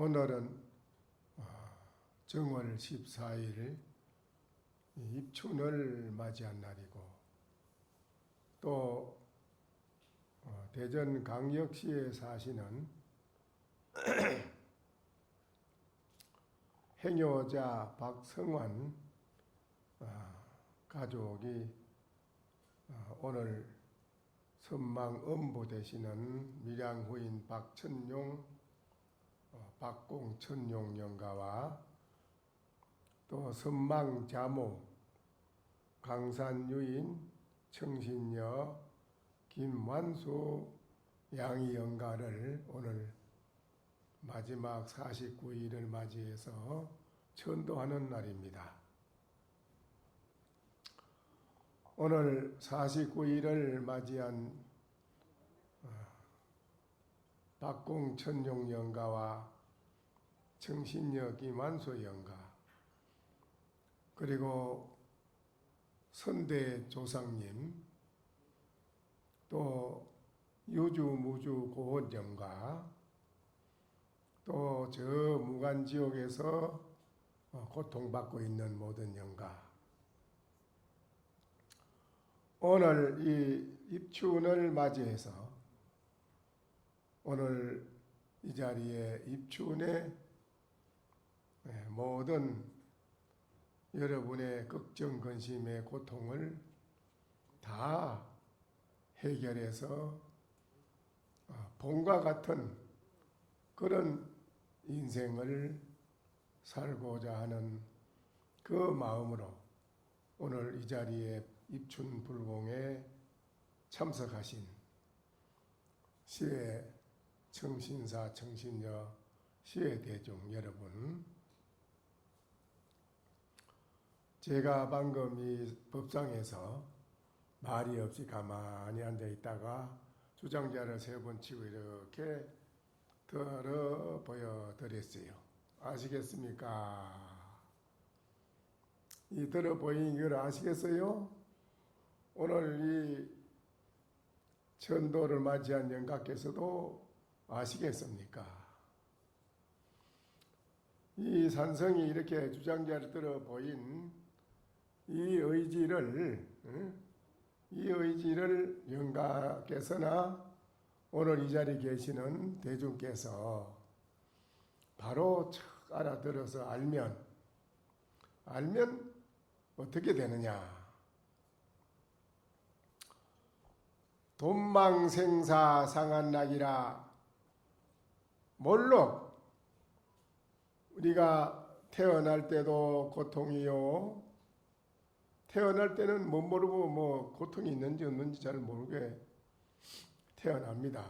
오늘은 정월 14일 입춘을 맞이한 날이고 또 대전 강력시에 사시는 행여자 박성환 가족이 오늘 선망음보 되시는 밀양후인 박천용, 박공천용 영가와 또 선망자모, 강산유인, 청신녀, 김완수 양이 영가를 오늘 마지막 49일을 맞이해서 천도하는 날입니다. 오늘 49일을 맞이한 박공천용 영가와 청신녀 김완수 영가 그리고 선대 조상님 또 유주무주 고원 영가 또 저 무간지옥에서 고통받고 있는 모든 영가 오늘 이 입춘을 맞이해서 오늘 이 자리에 입춘의 모든 여러분의 걱정, 근심의 고통을 다 해결해서 봄과 같은 그런 인생을 살고자 하는 그 마음으로 오늘 이 자리에 입춘 불공에 참석하신 시의 청신사, 청신녀, 시의 대중 여러분, 제가 방금 이 법상에서 말이 없이 가만히 앉아 있다가 주장자를 3번 치고 이렇게 들어 보여드렸어요. 아시겠습니까? 이 들어 보인 이걸 아시겠어요? 오늘 이 천도를 맞이한 영가께서도 아시겠습니까? 이 산성이 이렇게 주장자를 들어 보인 이 의지를 영가께서나 오늘 이 자리에 계시는 대중께서 바로 척 알아들어서 알면 어떻게 되느냐? 돈망생사 상한락이라 몰록 우리가 태어날 때도 고통이요. 태어날 때는 못 모르고 뭐 고통이 있는지 없는지 잘 모르게 태어납니다.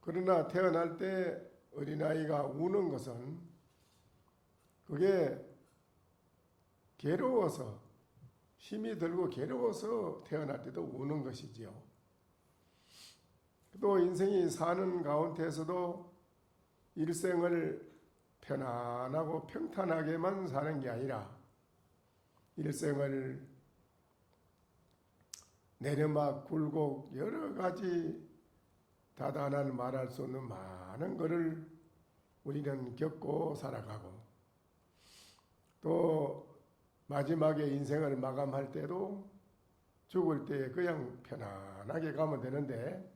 그러나 태어날 때 어린아이가 우는 것은 그게 괴로워서 힘이 들고 괴로워서 태어날 때도 우는 것이지요. 또 인생이 사는 가운데에서도 일생을 편안하고 평탄하게만 사는 게 아니라 일생을 내리막 굴곡 여러 가지 다단한 말할 수 없는 많은 것을 우리는 겪고 살아가고 또 마지막에 인생을 마감할 때도 죽을 때 그냥 편안하게 가면 되는데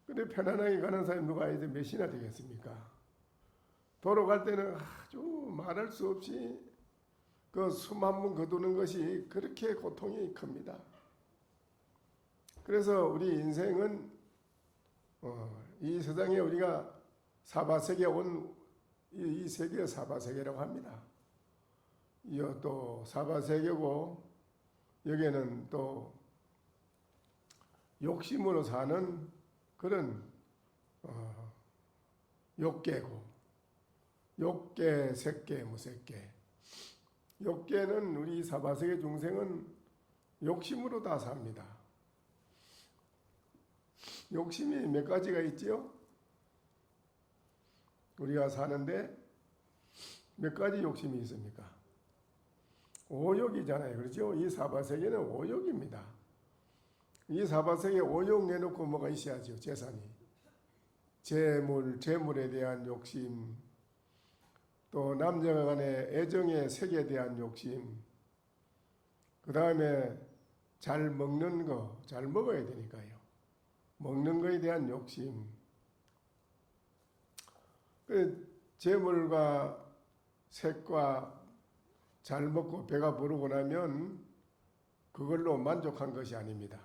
근데 편안하게 가는 사람이 누가 이제 몇이나 되겠습니까? 돌아갈 때는 아주 말할 수 없이 그 숨 한 번 거두는 것이 그렇게 고통이 큽니다. 그래서 우리 인생은 이 세상에 우리가 사바세계 온 이 세계가 사바세계라고 합니다. 이것도 사바세계고 여기에는 또 욕심으로 사는 그런 욕계고 욕계, 색계, 무색계 욕계는 우리 사바세계 중생은 욕심으로 다 삽니다. 욕심이 몇 가지가 있지요? 우리가 사는데 몇 가지 욕심이 있습니까? 오욕이잖아요. 그렇죠? 이 사바세계는 오욕입니다. 이 사바세계 오욕 내놓고 뭐가 있어야죠. 재산이. 재물에 대한 욕심, 또 남녀 간의 애정의 색에 대한 욕심, 그 다음에 잘 먹는 거, 잘 먹어야 되니까요. 먹는 거에 대한 욕심. 그 재물과 색과 잘 먹고 배가 부르고 나면 그걸로 만족한 것이 아닙니다.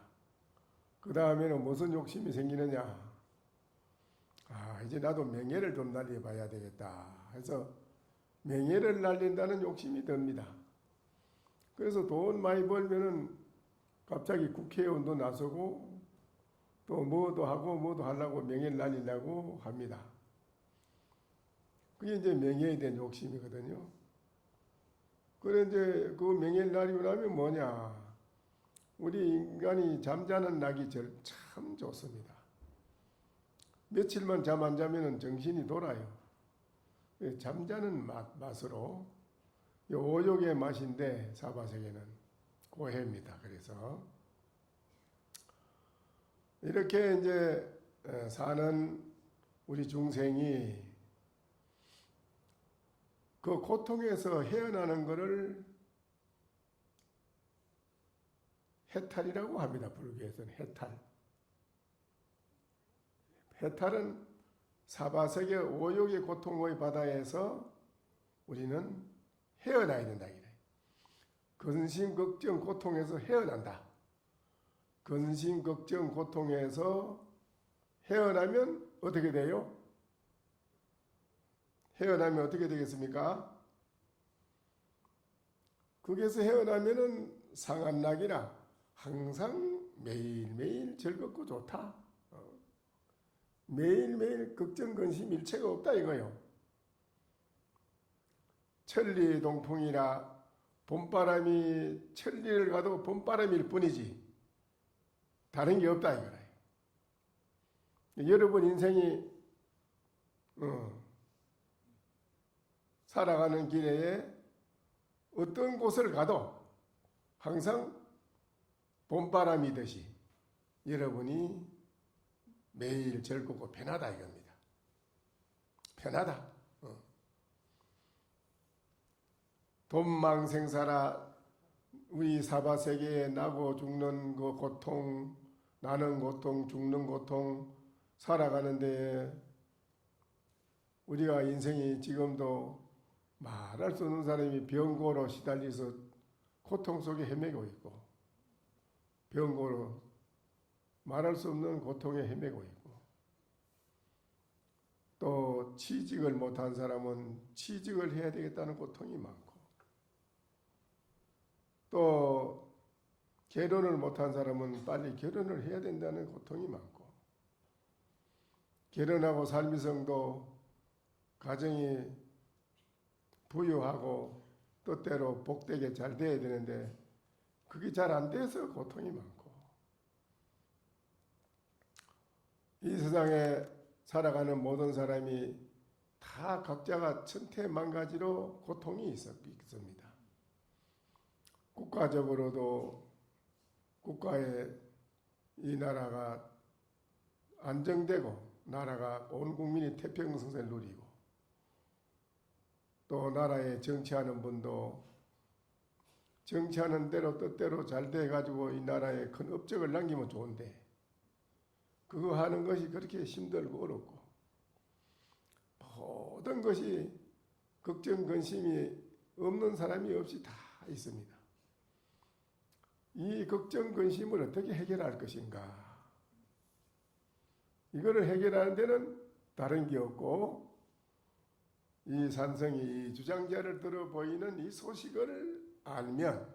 그 다음에는 무슨 욕심이 생기느냐? 이제 나도 명예를 좀 날려봐야 되겠다 해서 명예를 날린다는 욕심이 듭니다. 그래서 돈 많이 벌면은 갑자기 국회의원도 나서고 또 뭐도 하고 뭐도 하려고 명예를 날리려고 합니다. 그게 이제 명예에 대한 욕심이거든요. 그래 이제 그 명예를 날리고 나면 뭐냐? 우리 인간이 잠자는 낙이 참 좋습니다. 며칠만 잠 안 자면은 정신이 돌아요. 잠자는 맛으로 오욕의 맛인데 사바세계는 고해입니다. 그래서 이렇게 이제 사는 우리 중생이 그 고통에서 헤어나는 것을 해탈이라고 합니다. 불교에서는 해탈. 해탈은 사바세계 오욕의 고통의 바다에서 우리는 헤어나야 된다. 근심, 걱정, 고통에서 헤어난다. 근심, 걱정, 고통에서 헤어나면 어떻게 돼요? 헤어나면 어떻게 되겠습니까? 거기에서 헤어나면은 상한락이라 항상 매일매일 즐겁고 좋다. 매일매일 걱정, 근심, 일체가 없다 이거요. 천리 동풍이라 봄바람이 천리를 가도 봄바람일 뿐이지 다른 게 없다 이거라. 여러분 인생이 살아가는 길에 어떤 곳을 가도 항상 봄바람이듯이 여러분이 매일 즐겁고 편하다 이겁니다. 편하다. 돈망생사라 우리 사바세계에 나고 죽는 그 고통, 나는 고통, 죽는 고통 살아가는데 우리가 인생이 지금도 말할 수 없는 사람이 병고로 시달려서 고통 속에 헤매고 있고 병고로 말할 수 없는 고통에 헤매고 있고 또 취직을 못한 사람은 취직을 해야 되겠다는 고통이 많고 또 결혼을 못한 사람은 빨리 결혼을 해야 된다는 고통이 많고 결혼하고 살미성도 가정이 부유하고 뜻대로 복되게 잘 돼야 되는데 그게 잘 안 돼서 고통이 많고 이 세상에 살아가는 모든 사람이 다 각자가 천태만가지로 고통이 있습니다. 국가적으로도 국가의 이 나라가 안정되고 나라가 온 국민이 태평성세를 누리고 또 나라에 정치하는 분도 정치하는 대로 뜻대로 잘 돼가지고 이 나라에 큰 업적을 남기면 좋은데 그거 하는 것이 그렇게 힘들고 어렵고 모든 것이 걱정 근심이 없는 사람이 없이 다 있습니다. 이 걱정 근심을 어떻게 해결할 것인가? 이거를 해결하는 데는 다른 게 없고 이 산성이 이 주장자를 들어 보이는 이 소식을 알면은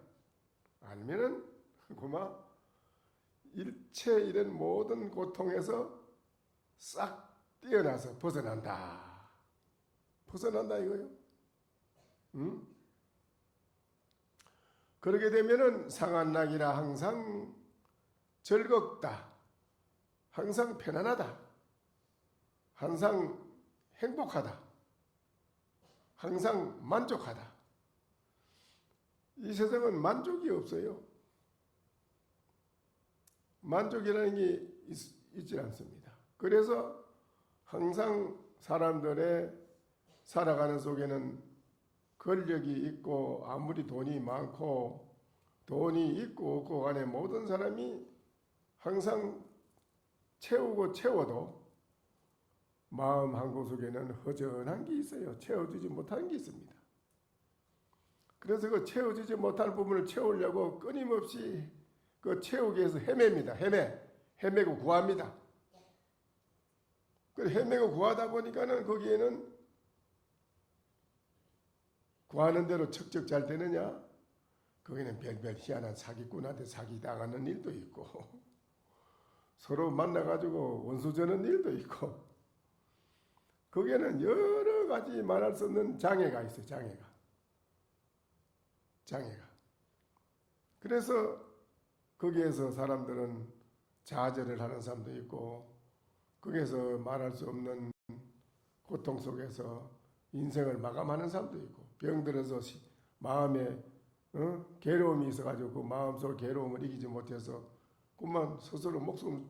그만 일체 이런 모든 고통에서 싹 뛰어나서 벗어난다 이거요. 응? 그러게 되면은 상한락이라 항상 즐겁다, 항상 편안하다, 항상 행복하다, 항상 만족하다. 이 세상은 만족이 없어요. 만족이라는 게 있지 않습니다. 그래서 항상 사람들의 살아가는 속에는 권력이 있고 아무리 돈이 많고 돈이 있고 없고 간에 모든 사람이 항상 채우고 채워도 마음 한 구석에는 허전한 게 있어요. 채워주지 못하는 게 있습니다. 그래서 그 채워주지 못할 부분을 채우려고 끊임없이 그 채우기 위해서 헤맵니다. 헤매고 구합니다. 그 헤매고 구하다 보니까는 거기에는 구하는 대로 척척 잘 되느냐? 거기는 별별 희한한 사기꾼한테 사기당하는 일도 있고 서로 만나가지고 원수저는 일도 있고 거기에는 여러 가지 말할 수 없는 장애가 있어요. 장애가. 그래서 거기에서 사람들은 좌절을 하는 사람도 있고 거기에서 말할 수 없는 고통 속에서 인생을 마감하는 사람도 있고 병들어서 마음에 괴로움이 있어가지고 그 마음속 괴로움을 이기지 못해서 그만 스스로 목숨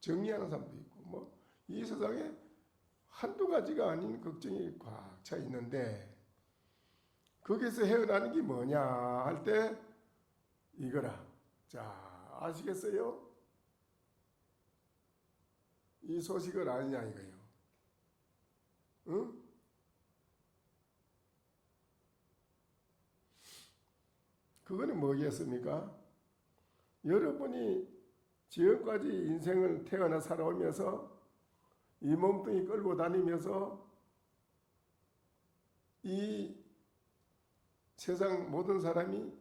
정리하는 사람도 있고 뭐 이 세상에 한두 가지가 아닌 걱정이 꽉 차 있는데 거기서 헤어나는 게 뭐냐 할 때 이거라. 자, 아시겠어요? 이 소식을 아느냐 이거예요. 응? 그거는 뭐겠습니까? 여러분이 지금까지 인생을 태어나 살아오면서 이 몸뚱이 끌고 다니면서 이 세상 모든 사람이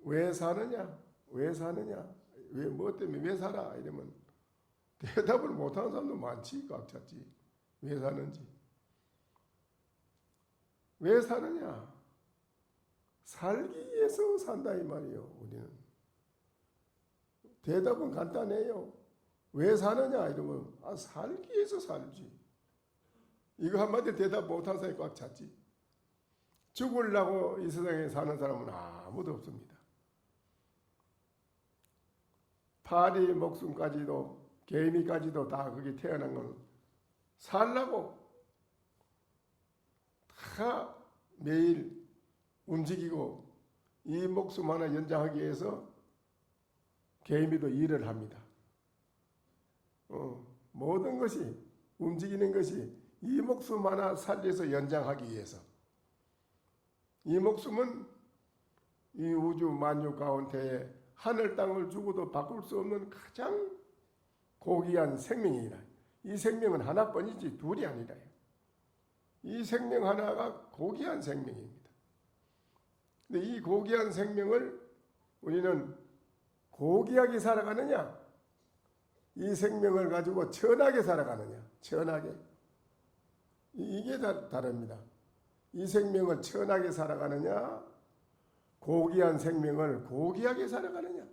왜 사느냐? 왜 뭐 때문에 왜 살아? 이러면 대답을 못하는 사람도 많지. 꽉 찼지. 왜 사는지. 왜 사느냐? 살기 위해서 산다 이 말이에요. 우리는. 대답은 간단해요. 왜 사느냐 이러면 살기 위해서 살지. 이거 한마디 대답 못하는 사람이 꽉 찼지. 죽으려고 이 세상에 사는 사람은 아무도 없습니다. 파리 목숨까지도 개미까지도 다 거기 태어난 건 살라고 다 매일 움직이고 이 목숨 하나 연장하기 위해서 개미도 일을 합니다. 모든 것이 움직이는 것이 이 목숨 하나 살려서 연장하기 위해서 이 목숨은 이 우주 만유 가운데에 하늘 땅을 주고도 바꿀 수 없는 가장 고귀한 생명이라. 이 생명은 하나뿐이지 둘이 아니라. 이 생명 하나가 고귀한 생명입니다. 근데 이 고귀한 생명을 우리는 고귀하게 살아가느냐, 이 생명을 가지고 천하게 살아가느냐, 천하게. 이게 다릅니다. 이 생명을 천하게 살아가느냐, 고귀한 생명을 고귀하게 살아가느냐.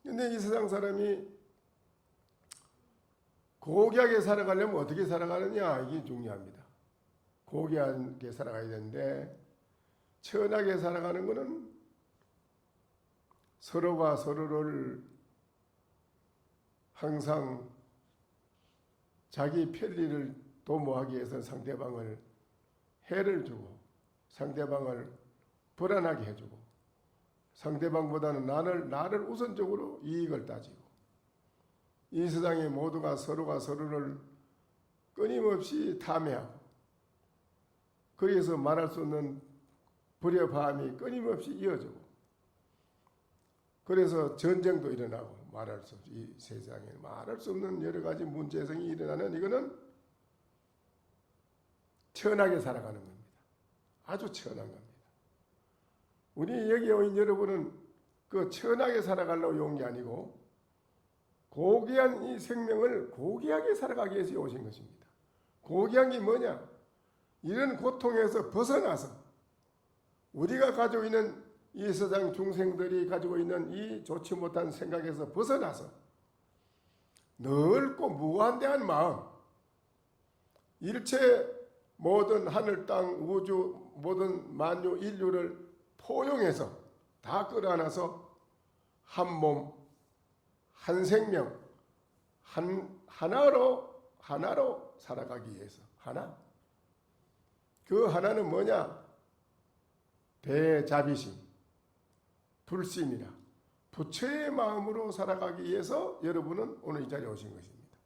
근데 이 세상 사람이 고귀하게 살아가려면 어떻게 살아가느냐, 이게 중요합니다. 고귀하게 살아가야 되는데 천하게 살아가는 것은 서로가 서로를 항상 자기 편리를 도모하기 위해서 상대방을 해를 주고 상대방을 불안하게 해주고 상대방보다는 나를 우선적으로 이익을 따지고 이 세상의 모두가 서로가 서로를 끊임없이 탐해하고 거기에서 말할 수 없는 불협화음이 끊임없이 이어지고 그래서 전쟁도 일어나고 말할 수 없이 이 세상에 말할 수 없는 여러 가지 문제성이 일어나는 이거는 천하게 살아가는 겁니다. 아주 천한 겁니다. 우리 여기 오신 여러분은 그 천하게 살아가려고 온 게 아니고 고귀한 이 생명을 고귀하게 살아가기 위해서 오신 것입니다. 고귀한 게 뭐냐? 이런 고통에서 벗어나서 우리가 가지고 있는 이 세상 중생들이 가지고 있는 이 좋지 못한 생각에서 벗어나서 넓고 무한대한 마음, 일체 모든 하늘 땅 우주 모든 만유 인류를 포용해서 다 끌어안아서 한 몸, 한 생명, 하나로 살아가기 위해서 하나. 그 하나는 뭐냐? 대자비심, 불신이라 부처의 마음으로 살아가기 위해서 여러분은 오늘 이 자리에 오신 것입니다.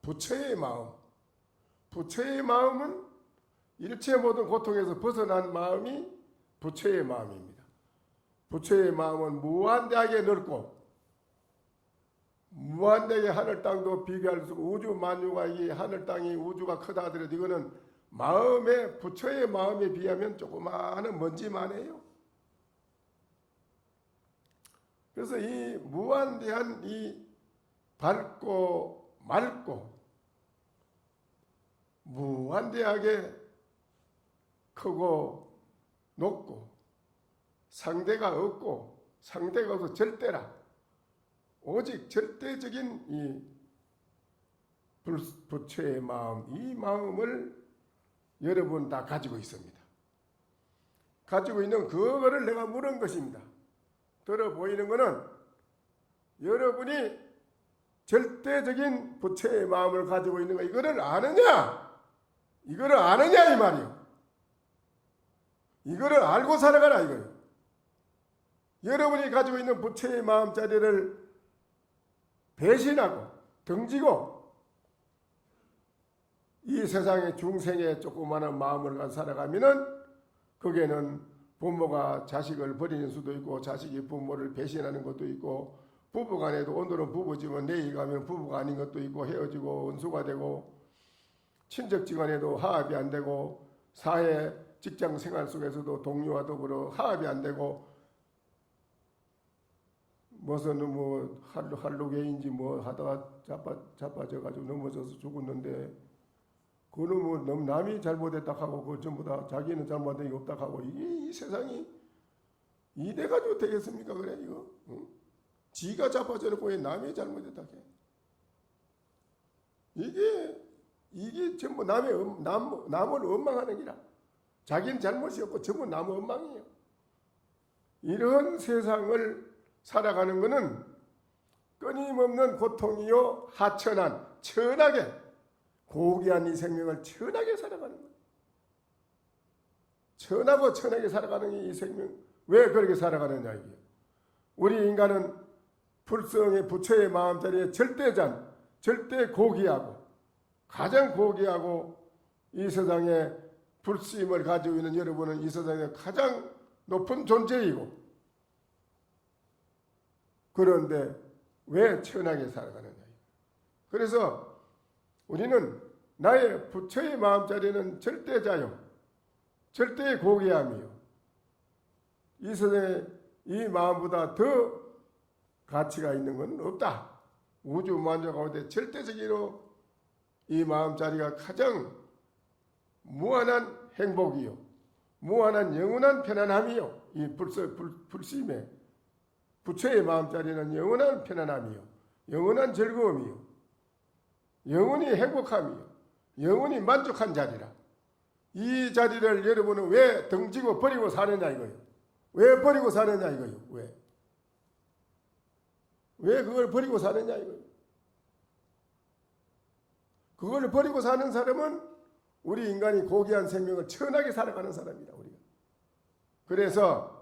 부처의 마음. 부처의 마음은 일체 모든 고통에서 벗어난 마음이 부처의 마음입니다. 부처의 마음은 무한대하게 넓고 무한대하게 하늘 땅도 비교할 수 없고 우주 만유가 이 하늘 땅이 우주가 크다 하더라도 이거는 마음의 부처의 마음에 비하면 조그마한 먼지만 해요. 그래서 이 무한대한 이 밝고 맑고 무한대하게 크고 높고 상대가 없고 상대가 없어 절대라. 오직 절대적인 이 부처의 마음, 이 마음을 여러분 다 가지고 있습니다. 가지고 있는 그거를 내가 물은 것입니다. 들어 보이는 것은 여러분이 절대적인 부처의 마음을 가지고 있는 거 이거를 아느냐? 이거를 아느냐 이 말이요. 이거를 알고 살아가라 이거요. 여러분이 가지고 있는 부처의 마음자리를 배신하고 등지고 이 세상의 중생의 조그마한 마음을 가지고 살아가면은 거기에는 부모가 자식을 버리는 수도 있고 자식이 부모를 배신하는 것도 있고 부부간에도 오늘은 부부지만 내일 가면 부부가 아닌 것도 있고 헤어지고 원수가 되고 친척지간에도 화합이 안 되고 사회 직장 생활 속에서도 동료와 더불어 화합이 안 되고 무슨 뭐 할로게인지 뭐 하다가 자빠져가지고 넘어져서 죽었는데 그는 뭐 너무 남이 잘못했다 하고 그 전부 다 자기는 잘못한 게 없다 하고 이 세상이 이래가지고 되겠습니까? 그래 이거 응? 지가 자빠져놓고 왜 남이 잘못했다 해? 이게 전부 남을 원망하는 기라. 자기는 잘못이 없고 전부 남의 원망이에요. 이런 세상을 살아가는 것은 끊임없는 고통이요 하천한 천하게 고귀한 이 생명을 천하게 살아가는 거예요. 천하고 천하게 살아가는 이 생명 왜 그렇게 살아가느냐 이게. 우리 인간은 불성의 부처의 마음자리에 절대잔 절대 고귀하고 가장 고귀하고 이 세상에 불심을 가지고 있는 여러분은 이 세상에 가장 높은 존재이고 그런데 왜 천하게 살아가느냐. 그래서 우리는 나의 부처의 마음자리는 절대자요. 절대의 고귀함이요. 이 세상에 이 마음보다 더 가치가 있는 건 없다. 우주 만주 가운데 절대적으로 이 마음자리가 가장 무한한 행복이요. 무한한 영원한 편안함이요. 이 불심의 부처의 마음자리는 영원한 편안함이요. 영원한 즐거움이요. 영원히 행복함이요. 영원히 만족한 자리라. 이 자리를 여러분은 왜 등지고 버리고 사느냐 이거예요. 왜 버리고 사느냐 이거예요. 왜 그걸 버리고 사느냐 이거예요. 그걸 버리고 사는 사람은 우리 인간이 고귀한 생명을 천하게 살아가는 사람이다. 우리가. 그래서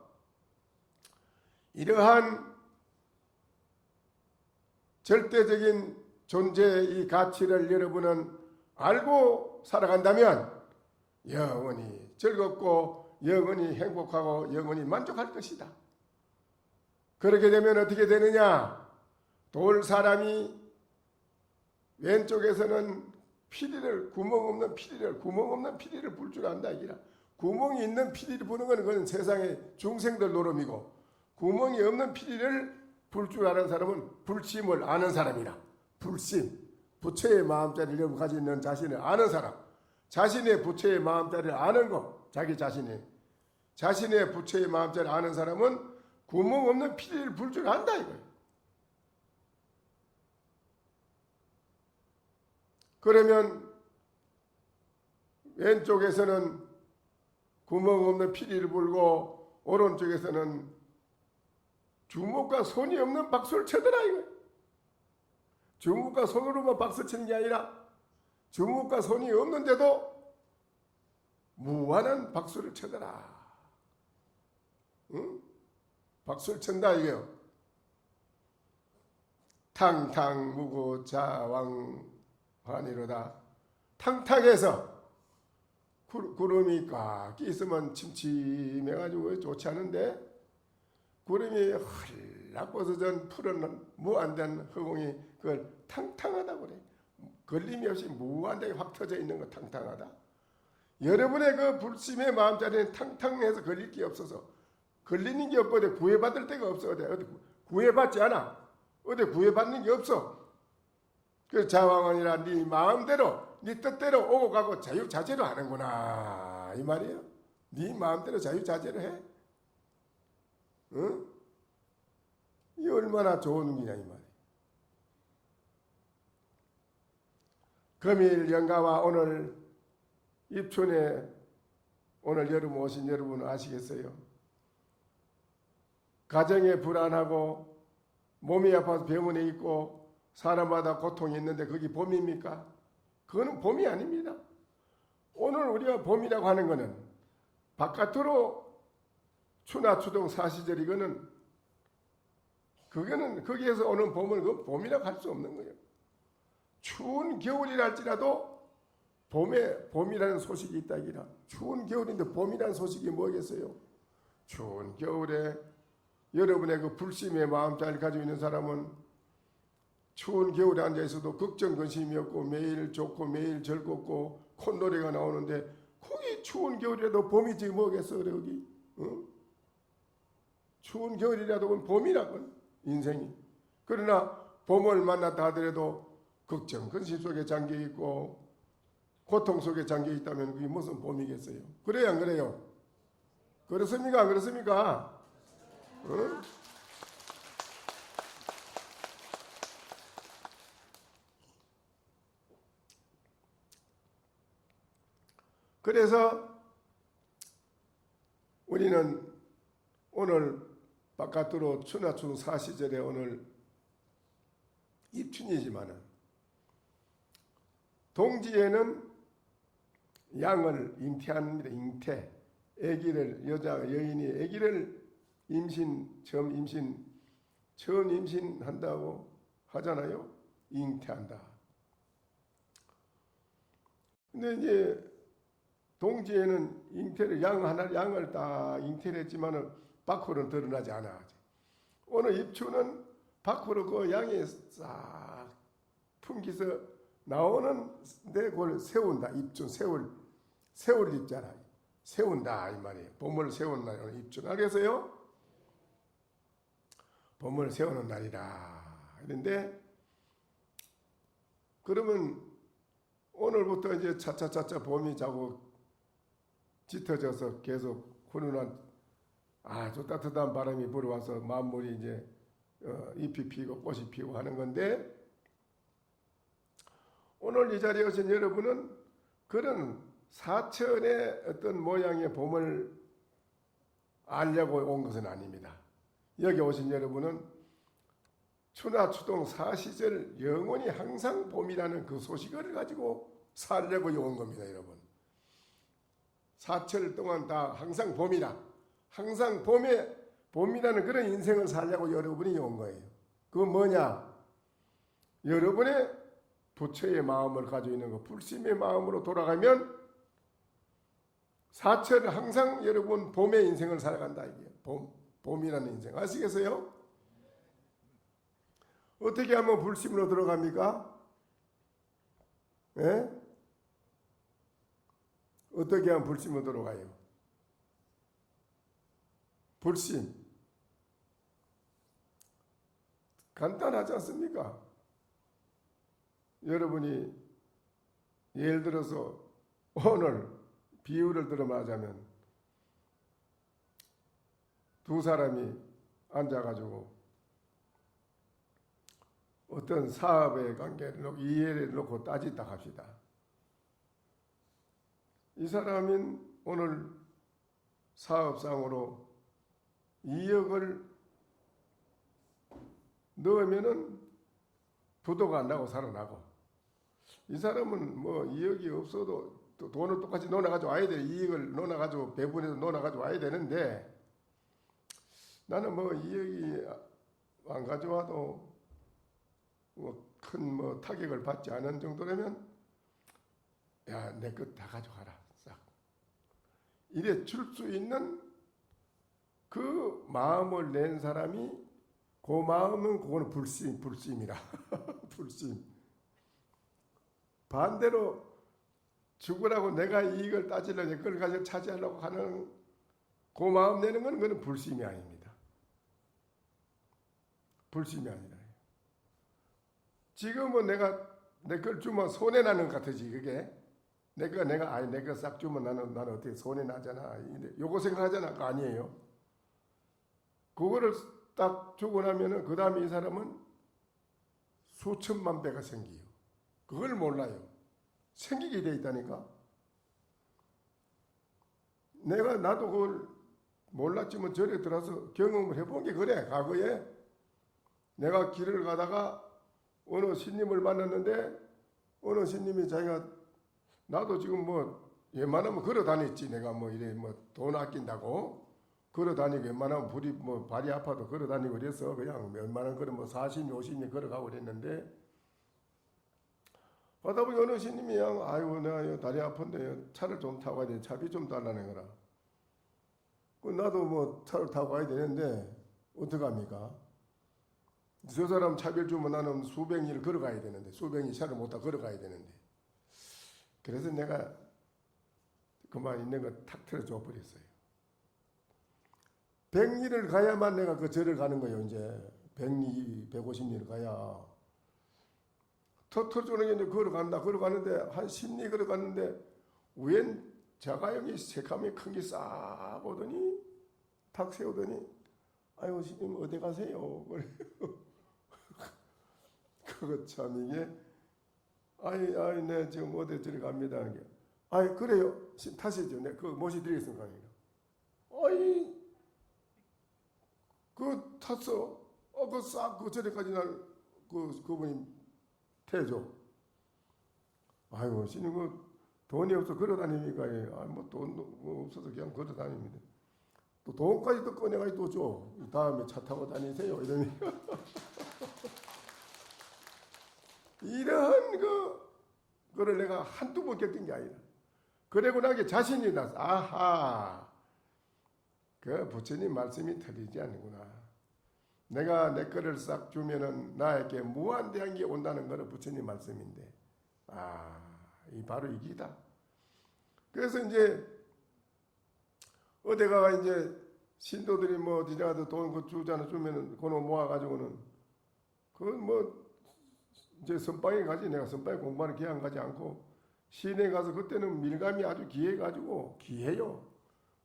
이러한 절대적인 존재의 이 가치를 여러분은 알고 살아간다면 영원히 즐겁고 영원히 행복하고 영원히 만족할 것이다. 그렇게 되면 어떻게 되느냐? 돌 사람이 왼쪽에서는 구멍 없는 피리를 불 줄 안다 이기라. 구멍이 있는 피리를 부는 것은 그건 세상의 중생들 노름이고 구멍이 없는 피리를 불 줄 아는 사람은 불심을 아는 사람이라. 불심, 부처의 마음자리를 가지고 있는 자신을 아는 사람, 자신의 부처의 마음자리를 아는 것, 자기 자신의 부처의 마음자리를 아는 사람은 구멍 없는 피리를 불 줄 안다 이거예요. 그러면 왼쪽에서는 구멍 없는 피리를 불고 오른쪽에서는 주먹과 손이 없는 박수를 쳐더라 이거예요. 주먹과 손으로만 박수 치는 게 아니라 주먹과 손이 없는데도 무한한 박수를 쳐더라. 응? 박수를 친다 이게요. 탕탕 무고 자왕환이로다. 탕탕해서 구름이 꽉 있으면 침침해가지고 좋지 않은데 구름이 헐락 벗어진 푸른 무한된 허공이 그걸 탕탕하다고 그래. 걸림이 없이 무한하게 확 터져 있는 거 탕탕하다. 여러분의 그 불심의 마음자리는 탕탕해서 걸릴 게 없어서 걸리는 게 없고 어디 구애받을 데가 없어. 어디 구애받지 않아. 어디 구애받는 게 없어. 그 자왕언이라 네 마음대로 네 뜻대로 오고 가고 자유자재로 하는구나 이 말이에요. 네 마음대로 자유자재로 해. 응? 이 얼마나 좋은 일이냐 이 말이에요. 금일 영가와 오늘 입춘에 오늘 여름 오신 여러분은 아시겠어요? 가정에 불안하고 몸이 아파서 병원에 있고 사람마다 고통이 있는데 그게 봄입니까? 그거는 봄이 아닙니다. 오늘 우리가 봄이라고 하는 것은 바깥으로 추나 추동 사시절 이거는 거기에서 오는 봄을 그 봄이라고 할 수 없는 거예요. 추운 겨울이랄지라도 봄이라는 소식이 있다기라. 추운 겨울인데 봄이라는 소식이 뭐겠어요? 추운 겨울에 여러분의 그 불심의 마음 잘 가지고 있는 사람은 추운 겨울에 앉아 있어도 걱정 근심이 없고 매일 좋고 매일 즐겁고 콧노래가 나오는데 거기 추운 겨울이라도 봄이지 뭐겠어 그래 거기. 어? 추운 겨울이라도 봄이라고 인생이. 그러나 봄을 만났다 하더라도 걱정 근심 속에 잠겨 있고 고통 속에 잠겨 있다면 그게 무슨 봄이겠어요? 그래요 안 그래요? 그렇습니까 안 그렇습니까? 어? 그래서 우리는 오늘 바깥으로 추나추 사시절에 오늘 입춘이지만은 동지에는 양을 잉태합니다. 잉태. 아기를 여인이 아기를 처음 임신한다고 하잖아요. 잉태한다. 근데 이제 동지에는 잉태를 양을 다 잉태를 했지만은 밖으로는 드러나지 않아. 오늘 입추는 밖으로 그 양이 싹 풍기서 나오는데 그걸 세운다. 입춘 세울 입잖아. 세운다 이 말이에요. 봄을 세우는 날이 입춘. 알겠어요? 봄을 세우는 날이라. 그런데 그러면 오늘부터 이제 차차차차 봄이 자꾸 짙어져서 계속 훈훈한 아주 따뜻한 바람이 불어와서 만물이 이제 잎이 피고 꽃이 피고 하는 건데 오늘 이 자리에 오신 여러분은 그런 사천의 어떤 모양의 봄을 알려고 온 것은 아닙니다. 여기 오신 여러분은 추나 추동 사시절 영원히 항상 봄이라는 그 소식을 가지고 살려고 온 겁니다. 여러분. 사철 동안 다 항상 봄이라 항상 봄이라는 그런 인생을 살려고 여러분이 온 거예요. 그건 뭐냐? 여러분의 부처의 마음을 가지고 있는 거 불심의 마음으로 돌아가면 사철 항상 여러분 봄의 인생을 살아간다 이게 봄이라는 인생 아시겠어요? 어떻게 하면 불심으로 들어갑니까? 예? 어떻게 하면 불심으로 들어가요? 불심 간단하지 않습니까? 여러분이 예를 들어서 오늘 비유를 들어 말하자면 두 사람이 앉아가지고 어떤 사업의 관계를 놓고 이해를 놓고 따지다 합시다. 이 사람은 오늘 사업상으로 2억을 넣으면은 부도가 안 나고 살아나고, 이 사람은 뭐 이익이 없어도 또 돈을 똑같이 넣어가지고 와야 돼. 이익을 넣어가지고 배분해서 넣어가지고 와야 되는데, 나는 뭐 이익이 안 가져와도 뭐 큰 뭐 타격을 받지 않은 정도라면, 야, 내 것 다 가져가라, 싹. 이래 줄 수 있는 그 마음을 낸 사람이, 그 마음은 그거는 불심이라. 불심. 반대로 죽으라고 내가 이익을 따지려고 그걸 가지고 차지하려고 하는 그 마음 내는 건 그건 불심이 아닙니다. 불심이 아니라. 지금은 내가 내 걸 주면 손해 나는 것 같으지, 그게. 내 거 싹 주면 나는 어떻게 손해 나잖아. 요거 생각하잖아. 그거 아니에요. 그거를 딱 주고 나면은 그 다음에 이 사람은 수천만 배가 생기요. 그걸 몰라요. 생기게 돼 있다니까. 나도 그걸 몰랐지만 절에 들어서 경험을 해본 게 그래. 과거에 내가 길을 가다가 어느 스님을 만났는데, 어느 스님이 자기가, 나도 지금 뭐 웬만하면 걸어 다녔지. 내가 뭐 이래 뭐 돈 아낀다고 걸어 다니고, 웬만하면 발이 아파도 걸어 다니고 그래서 그냥 웬만한 걸어 뭐 40년 50년 걸어가고 그랬는데, 하다 보니 어느 스님이 그냥, 아이고 내가 다리 아픈데 차를 좀 타고 가야 돼. 차비 좀 달라는 거라. 나도 뭐 차를 타고 가야 되는데 어떡합니까? 저 사람 차비를 주면 나는 수백리를 걸어가야 되는데, 수백리 차를 못 타고 걸어가야 되는데, 그래서 내가 그만 있는 거 탁 틀어줘 버렸어요. 100리를 가야만 내가 그 절을 가는 거예요. 이제 100리 150리를 가야 터트려주는 게 이제 걸어가는데 한 10리 걸어갔는데, 웬 자가용이 새카매 큰 게 싹 오더니 탁 세우더니, 아유 스님 어디 가세요? 그래. 그거 참 이게, 아이 네 지금 어디 저리 갑니다. 아이 그래요. 타시죠. 네 그 모시드리겠습니다. 아이 그 탔어. 그 싹 그 저리까지 그분이 태줘. 아이고 스님 그 돈이 없어 걸어 다니니까, 뭐 돈 뭐 없어서 그냥 걸어 다닙니다. 또 돈까지 또 꺼내가지고 또 줘. 다음에 차 타고 다니세요. 이러니. 이런 그거를 내가 한두 번 겪은 게 아니라, 그러고 나게 자신이 나서, 아하, 그 부처님 말씀이 틀리지 않는구나. 내가 내 거를 싹 주면은 나에게 무한대한 게 온다는 거는 부처님 말씀인데, 이 바로 이기다. 그래서 이제 어디가 이제 신도들이 뭐 어디 가도 돈 그 주잖아. 주면은 그거 모아가지고는 그건 뭐 이제 선방에 가지. 내가 선방에 공부하는 기한 가지 않고 시내에 가서, 그때는 밀감이 아주 귀해가지고, 귀해요.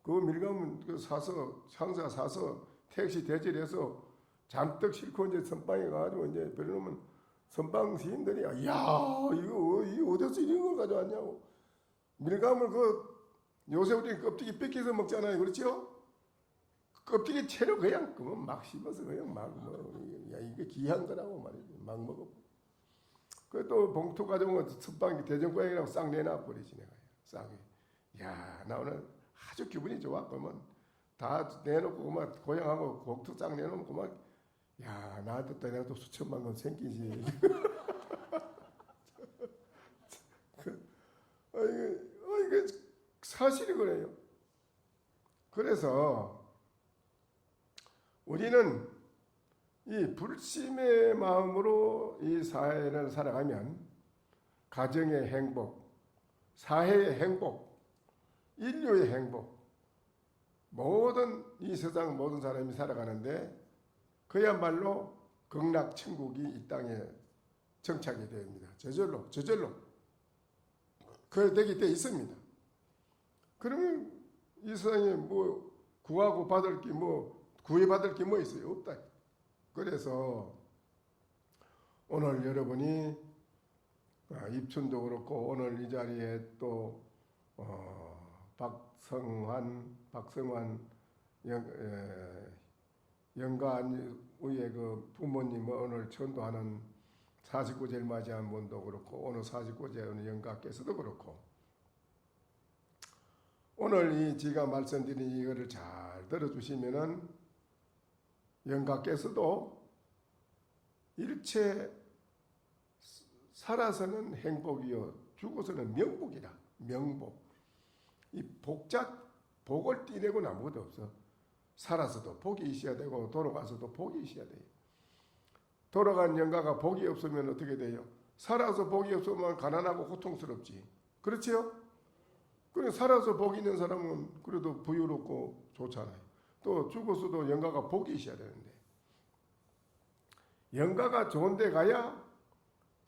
그 밀감은 그 사서 상사 사서 택시 대절해서 잔뜩 싣고 이제 선방에 가가지고 이제 별로면 선방 스님들이, 야 이거 어디서 이런 걸 가져왔냐고. 밀감을 요새 우리 껍데기 뺏겨서 먹잖아요. 그렇죠? 껍데기 채로 그냥 그만 막 씹어서 그냥 이게 귀한 거라고 말이지. 막 먹어. 또 봉투 가져온 선방 대전고양이라고 싹 내놔 버리지 내가. 싹. 야, 나 오늘 아주 기분이 좋아. 그러면 다 내놓고 그만 고향하고 봉투 싹 내놓으면 그만, 야, 나한테 또 내가 또 수천만 원 생기지. 이게 사실이 그래요. 그래서 우리는 이 불심의 마음으로 이 사회를 살아가면 가정의 행복, 사회의 행복, 인류의 행복, 모든 이 세상 모든 사람이 살아가는데 그야말로 극락천국이 이 땅에 정착이 됩니다. 저절로 그래 되게 돼 있습니다. 그러면 이 세상에 뭐 구하고 받을 게 구해받을 게 뭐 있어요? 없다. 그래서 오늘 여러분이 입춘도 그렇고 오늘 이 자리에 또 박성환 영가안의 그 부모님을 오늘 전도하는 49제를 맞이한 분도 그렇고 오늘 49제 오는 영가께서도 그렇고 오늘 이 제가 말씀드린 이거를 잘 들어주시면은 영가께서도 일체 살아서는 행복이요 죽어서는 명복이다. 명복. 이 복을 띠내고는 아무것도 없어. 살아서도 복이 있어야 되고 돌아가서도 복이 있어야 돼요. 돌아간 영가가 복이 없으면 어떻게 돼요? 살아서 복이 없으면 가난하고 고통스럽지. 그렇지요? 그래 살아서 복이 있는 사람은 그래도 부유롭고 좋잖아요. 또 죽어서도 영가가 복이 있어야 되는데 영가가 좋은 데 가야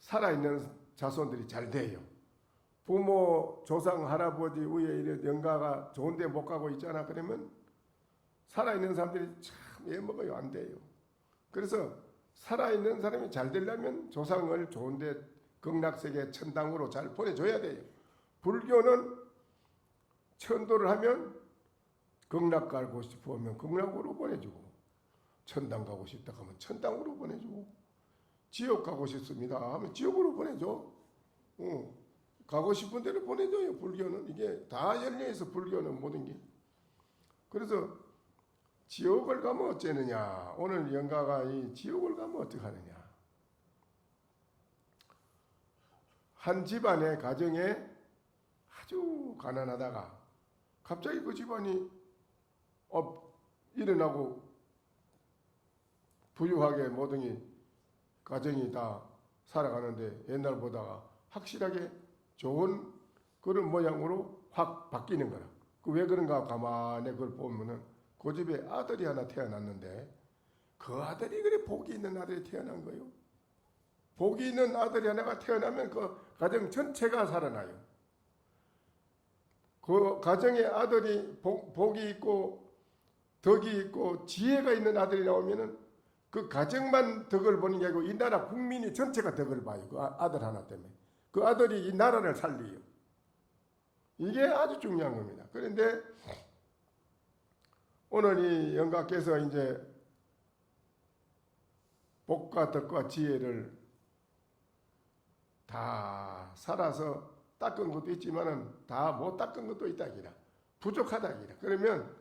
살아있는 자손들이 잘 돼요. 부모, 조상, 할아버지 위에 이런 영가가 좋은 데 못 가고 있잖아. 그러면 살아있는 사람들이 참 애먹어요. 안 돼요. 그래서 살아있는 사람이 잘 되려면 조상을 좋은 데 극락세계 천당으로 잘 보내줘야 돼요. 불교는 천도를 하면 극락 가고 싶으면 극락으로 보내주고 천당 가고 싶다 하면 천당으로 보내주고 지옥 가고 싶습니다 하면 지옥으로 보내줘. 가고 싶은 데로 보내줘요. 불교는 이게 다 열려있어. 불교는 모든 게. 그래서 지옥을 가면 어쩌느냐. 오늘 영가가 이 지옥을 가면 어떡하느냐. 한 집안의 가정에 아주 가난하다가 갑자기 그 집안이 일어나고 부유하게 모든 가정이 다 살아가는데 옛날보다가 확실하게 좋은 그런 모양으로 확 바뀌는 거라. 왜 그런가 가만히 그걸 보면은 그 집에 아들이 하나 태어났는데 그 아들이 그래 복이 있는 아들이 태어난 거예요. 복이 있는 아들이 하나가 태어나면 그 가정 전체가 살아나요. 그 가정의 아들이 복이 있고 덕이 있고 지혜가 있는 아들이 나오면은 그 가정만 덕을 보는 게 아니고 이 나라 국민이 전체가 덕을 봐요. 그 아들 하나 때문에. 그 아들이 이 나라를 살리요. 이게 아주 중요한 겁니다. 그런데 오늘 이 영가께서 이제 복과 덕과 지혜를 다 살아서 닦은 것도 있지만은 다 못 닦은 것도 있다 기라. 부족하다 기라. 그러면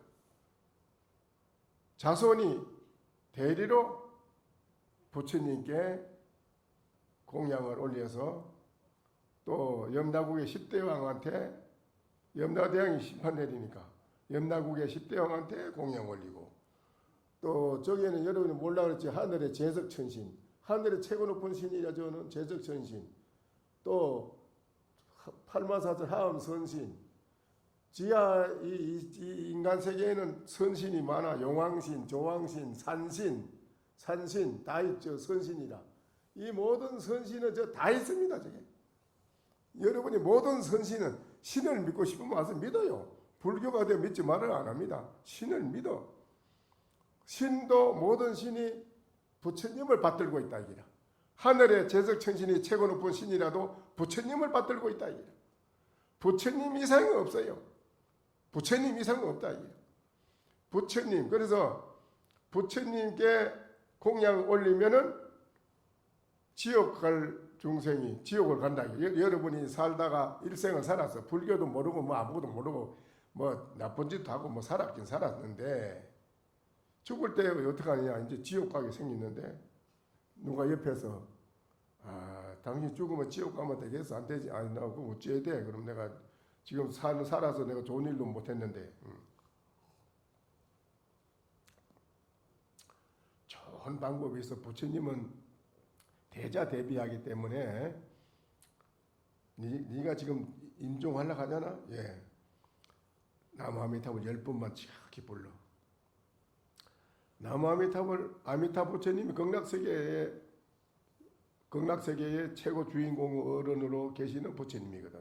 자손이 대리로 부처님께 공양을 올려서 또 염라국의 10대 왕한테 염라대왕이 심판 내리니까 염라국의 10대 왕한테 공양 올리고 또 저기에는 여러분이 몰라 그랬지 하늘의 제석천신 하늘의 최고 높은 신이라 저는 제석천신 또 팔마사절 하엄선신 지하 이 인간 세계에는 선신이 많아. 용왕신, 조왕신, 산신 다 있죠. 선신이라. 이 모든 선신은 저 다 있습니다. 저게. 여러분이 모든 선신은 신을 믿고 싶으면 와서 믿어요. 불교가 되어 믿지 말을 안 합니다. 신을 믿어. 신도 모든 신이 부처님을 받들고 있다 이기라. 하늘의 제석천신이 최고 높은 신이라도 부처님을 받들고 있다 이기라. 부처님 이상은 없어요. 부처님 이상은 없다 이기라. 부처님 그래서 부처님께 공양 올리면은 지옥 갈 중생이 지옥을 간다. 여러분이 살다가 일생을 살았어. 불교도 모르고 뭐 아무것도 모르고 뭐 나쁜 짓도 하고 뭐 살았긴 살았는데 죽을 때 어떻게 하느냐. 이제 지옥 가게 생겼는데 누가 옆에서 당신 죽으면 지옥 가면 되겠어? 안 되지? 아니 나 그거 어찌해야 돼? 그럼 내가 지금 살아서 내가 좋은 일도 못했는데 좋은 방법이 있어. 부처님은 대자대비하기 때문에 네가 지금 임종하려고 하잖아. 예. 나무아미타불 10번만 치약히 불러. 나무아미타불 아미타 부처님이 극락세계의 최고 주인공 어른으로 계시는 부처님이거든.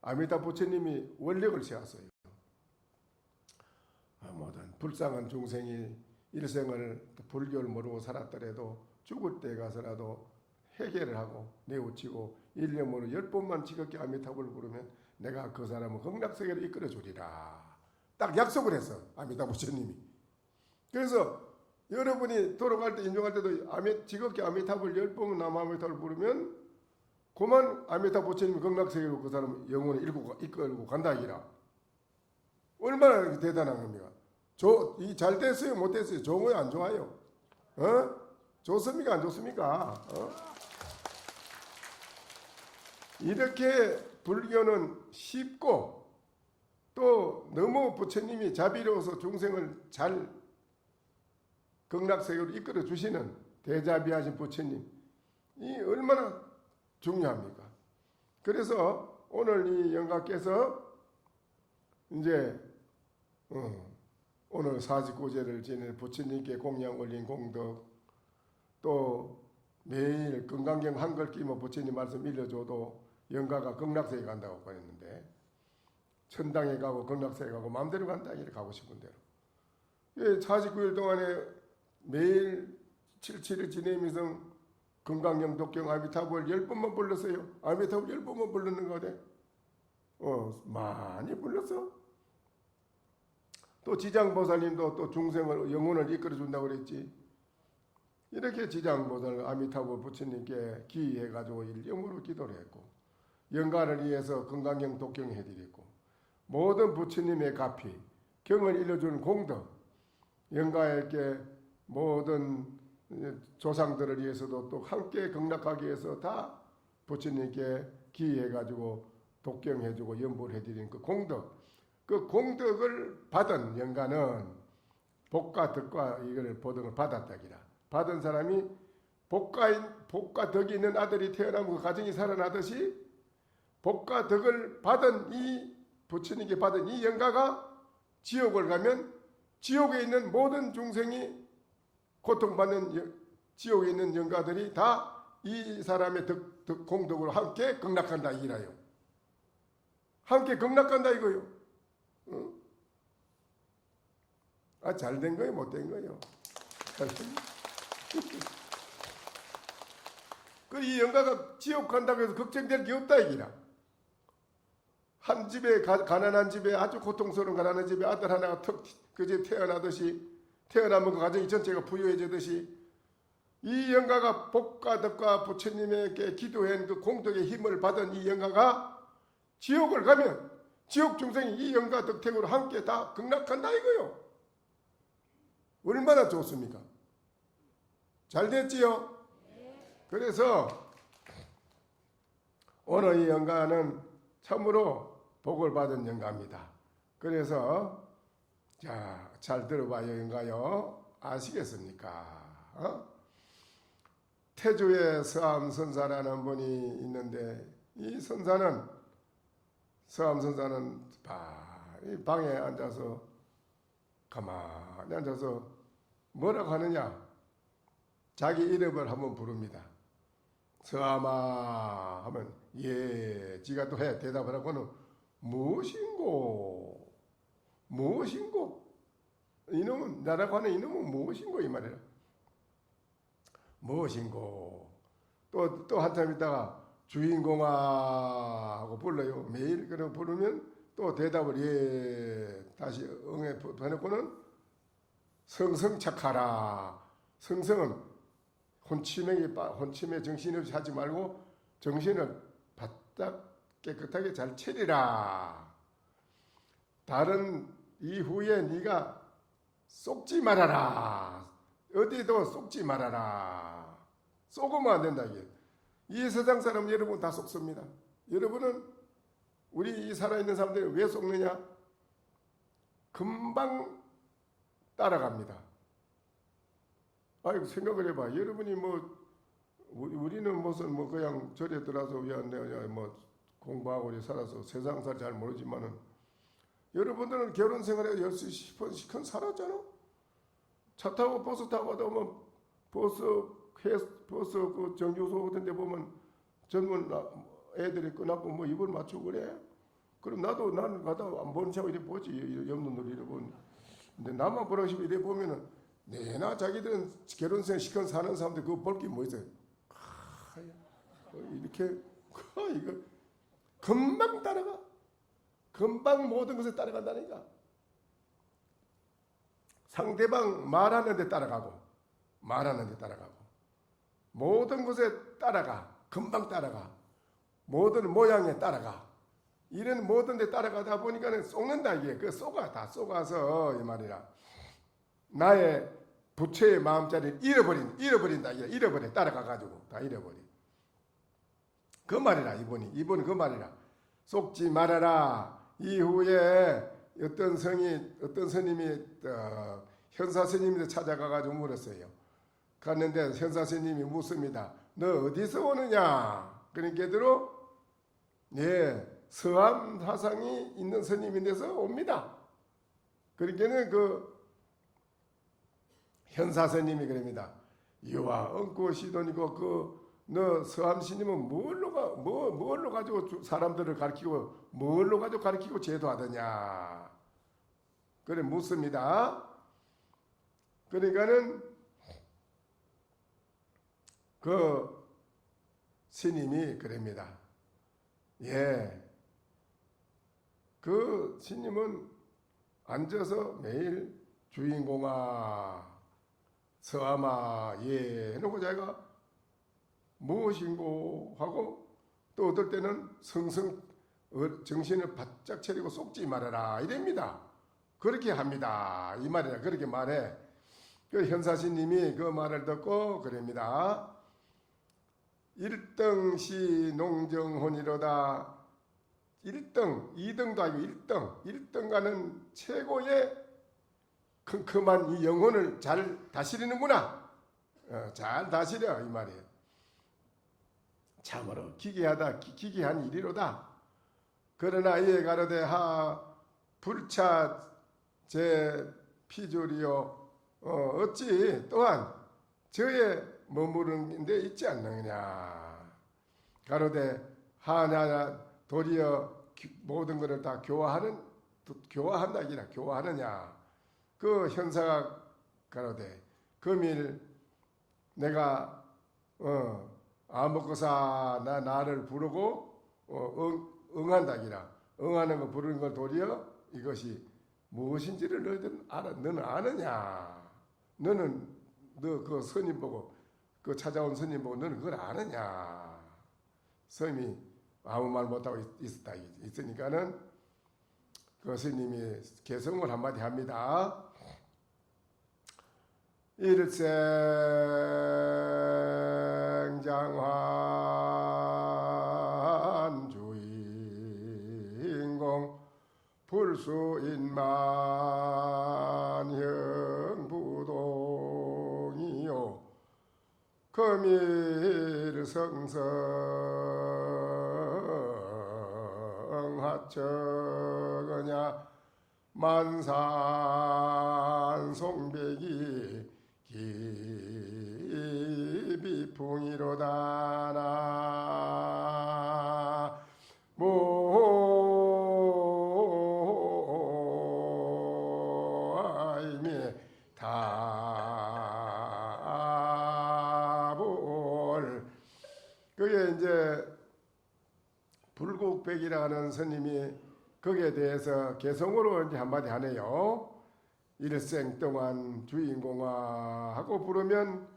아미타 부처님이 원력을 세웠어요. 모든 불쌍한 중생이 일생을 불교를 모르고 살았더라도 죽을 때 가서라도 해결을 하고 내우치고 일념으로 10번만 지겹게 아미타불을 부르면 내가 그 사람을 극락세계로 이끌어 주리라. 딱 약속을 했어. 아미타 부처님이. 그래서 여러분이 돌아갈 때 인종할 때도 지극히 아미타불 10번 남아미타불 부르면 그만 아미타 부처님 극락세계로 그 사람 영혼을 이끌고 간다 이라. 얼마나 대단한 겁니까? 잘 됐어요? 못 됐어요? 좋아요? 안 좋아요? 좋습니까? 안 좋습니까? 이렇게 불교는 쉽고 또 너무 부처님이 자비로워서 중생을 잘 극락세계로 이끌어 주시는 대자비하신 부처님, 이 얼마나 중요합니까? 그래서 오늘 이 영가께서 이제 오늘 49제를 지낸 부처님께 공양 올린 공덕, 또 매일 건강경 한글 끼면 부처님 말씀 읽어줘도 영가가 극락세계 간다고 그랬는데, 천당에 가고 극락세계 가고 마음대로 간다, 이렇게 가고 싶은 대로. 49일 동안에 매일 77일 지내면서 건강경 독경 아미타불 10번만 불렀어요. 아미타불 10번만 불렀는 거 같아. 많이 불렀어. 또 지장보살님도 또 중생을 영혼을 이끌어준다고 그랬지. 이렇게 지장보살 아미타불 부처님께 기해가지고 일념으로 기도를 했고, 영가를 위해서 건강경 독경 해드렸고, 모든 부처님의 가피, 경을 일러주는 공덕, 영가에게 모든 조상들을 위해서도 또 함께 극락하기 위해서 다 부처님께 기해가지고 독경해주고 연보를 해드린 그 공덕, 그 공덕을 받은 영가는 복과 덕과 이걸 보등을 받았다기라. 받은 사람이 복과 덕이 있는 아들이 태어나면 그 가정이 살아나듯이 복과 덕을 받은 이 부처님께 받은 이 영가가 지옥을 가면 지옥에 있는 모든 중생이 고통받는 지옥에 있는 영가들이 다 이 사람의 공덕으로 함께 극락한다 이라요. 함께 극락한다 이거요. 잘된 거예요? 못된 거예요? 이 영가가 지옥 간다고 해서 걱정될 게 없다 이기라. 한 집에 가난한 집에 아주 고통스러운 가난한 집에 아들 하나가 그 집 태어나듯이, 태어나면 그 가정이 전체가 부유해지듯이 이 영가가 복과 덕과 부처님에게 기도한 그 공덕의 힘을 받은 이 영가가 지옥을 가면 지옥 중생이 이 영가 덕택으로 함께 다 극락한다 이거요. 얼마나 좋습니까? 잘 됐지요? 그래서 오늘 이 영가는 참으로 복을 받은 영가입니다. 그래서 잘 들어봐요. 영가요. 아시겠습니까? 태주의 서암선사라는 분이 있는데, 이 선사는 서암선사는 방에 앉아서 가만히 앉아서 뭐라고 하느냐, 자기 이름을 한번 부릅니다. 서암아 하면 예, 지가 또 해 대답을 하고는 무엇인고 이놈은 나라고 하는 이놈은 무엇인고 이 말이라. 무엇인고 또 한참 있다가 주인공아 하고 불러요. 매일 그럼 부르면 또 대답을 예 다시 응해 보내고는 성성착하라. 성성은 혼침에 정신없이 하지 말고 정신을 바짝 깨끗하게 잘 차리라. 다른 이후에 네가 속지 말아라. 어디도 속지 말아라. 속으면 안 된다 이게. 이 세상 사람 여러분 다 속습니다. 여러분은 우리 이 살아있는 사람들이 왜 속느냐? 금방 따라갑니다. 아이고 생각을 해봐. 여러분이 우리는 무슨 그냥 절에 들어서 뭐 공부하고 우리 살아서 세상살 잘 모르지만은 여러분들은 결혼 생활에 10시 10분 살았잖아. 차 타고 버스 타고 가다 보면 버스 그 정류소 같은 데 보면 젊은 애들이 끝나고 뭐 입을 맞추고 그래. 그럼 나는 가다 안 보는 차고 이래 보지. 옆 눈으로 이래 보는. 근데 나만 보라고 싶어 이래 보면은 내나 자기들은 결혼생 시간 사는 사람들 그거 볼 게 뭐 있어요? 이렇게 이거 금방 따라가. 금방 모든 것을 따라간다니까. 상대방 말하는 데 따라가고 모든 곳에 따라가, 금방 따라가, 모든 모양에 따라가, 이런 모든 데 따라가다 보니까는 속는다 이게. 그 다 속아서 이 말이라 나의 부처의 마음자리를 잃어버린다 이게. 잃어버려. 따라가가지고 다 잃어버려. 그 말이라. 이번이 그 말이라. 속지 말아라. 이후에 어떤 스님이 현사 스님한테 찾아가가지고 물었어요. 갔는데 현사 스님이 묻습니다. 너 어디서 오느냐? 그러니까 서암 사상이 있는 스님인데서 옵니다. 그러니까는 그 현사 스님이 그럽니다. 이와 엉고 시돈이고 너 서암 스님은 뭘로 가지고 사람들을 가르치고 뭘로 가지고 가르치고 제도하더냐? 그래 묻습니다. 그러니까는 그 스님이 그럽니다. 그 스님은 앉아서 매일 주인공아 서아마 해놓고 자기가 무엇인고 하고 또 어떨 때는 정신을 바짝 차리고 속지 말아라 이랍니다. 그렇게 합니다. 이 말이야. 그렇게 말해. 그 현사신님이 그 말을 듣고 그럽니다. 1등시 농정혼이로다. 1등, 2등도 아니고 1등 가는 최고의 큼큼한 이 영혼을 잘 다스리는구나. 잘 다스려 이 말이에요. 참으로 기괴한 일이로다. 그러나 이에 가로되 불차 제 피조리요 어찌 또한 저의 머무르는 데 있지 않느냐. 가로되 하냐 도리어 모든 것을 다 교화한다기라. 교화하느냐. 그 현사가 가로되 금일 내가 아무것사 나를 부르고 응한다기라. 응하는 거 부르는 걸 도리어 이것이 무엇인지를 너는 아느냐. 너는 너 그 스님 보고 그 찾아온 스님 보고 너는 그걸 아느냐. 스님이 아무 말 못하고 있으니까는 그 스님이 개성을 한마디 합니다. 일생장환 주인공 불수인만형 부동이요 금일성성하처거냐 만산 송백이 기비풍이로다 나모아이미 다볼. 그게 이제 불국백이라는 스님이 거기에 대해서 개성으로 이제 한마디 하네요. 일생 동안 주인공아 하고 부르면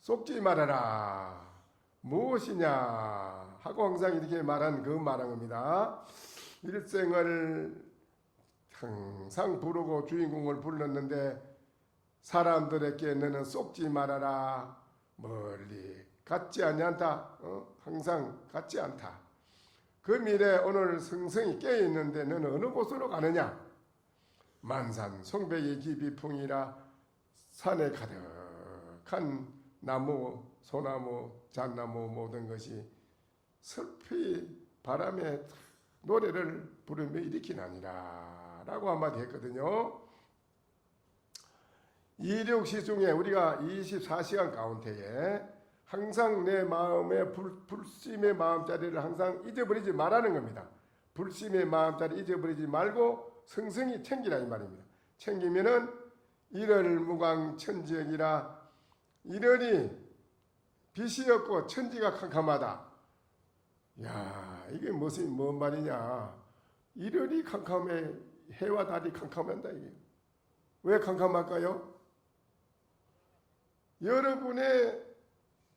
속지 말아라. 무엇이냐 하고 항상 이렇게 말한 그 말한 겁니다. 일생을 항상 부르고 주인공을 불렀는데 사람들에게 너는 속지 말아라. 멀리 같지 않다. 항상 같지 않다. 그 미래 오늘 성성이 깨어있는데 너는 어느 곳으로 가느냐. 만산 송백이 기비풍이라. 산에 가득한 나무, 소나무, 잣나무 모든 것이 슬피 바람에 노래를 부르며 일으키나니라 라고 한마디 했거든요. 이륙시 중에 우리가 24시간 가운데에 항상 내 마음의 불심의 마음자리를 항상 잊어버리지 말라는 겁니다. 불심의 마음자리 잊어버리지 말고 성성히 챙기라 이 말입니다. 챙기면은 일월무광 천지역이라. 일월이 빛이 없고 천지가 캄캄하다. 야, 이게 뭔 말이냐. 일월이 캄캄해. 해와 달이 캄캄한다 이게. 왜 캄캄할까요? 여러분의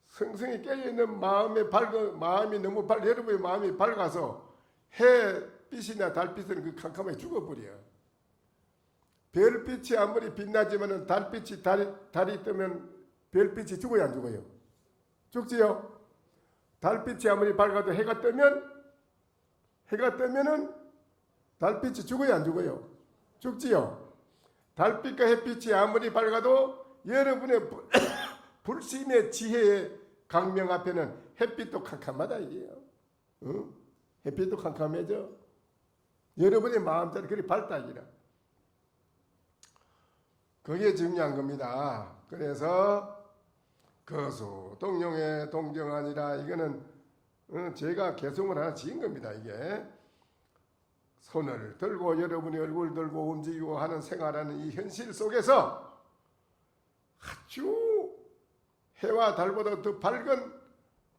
성성이 깨어있는 마음이 너무 여러분의 마음이 밝아서 햇빛이나 달빛은 그 캄캄하게 죽어버려요. 별빛이 아무리 빛나지만은 달이 뜨면 별빛이 죽어야 안 죽어요? 죽지요? 달빛이 아무리 밝아도 해가 뜨면은 달빛이 죽어야 안 죽어요? 죽지요? 달빛과 햇빛이 아무리 밝아도 여러분의 불심의 지혜의 강명 앞에는 햇빛도 캄캄하다 이게요. 응? 햇빛도 캄캄해져. 여러분의 마음자리 그리 밝다 이기라. 그게 중요한 겁니다. 그래서 거수 동룡의 동정하니라 이거는 제가 개성을 하나 지은 겁니다. 이게 손을 들고 여러분의 얼굴 들고 움직이고 하는 생활하는 이 현실 속에서 아주 해와 달보다 더 밝은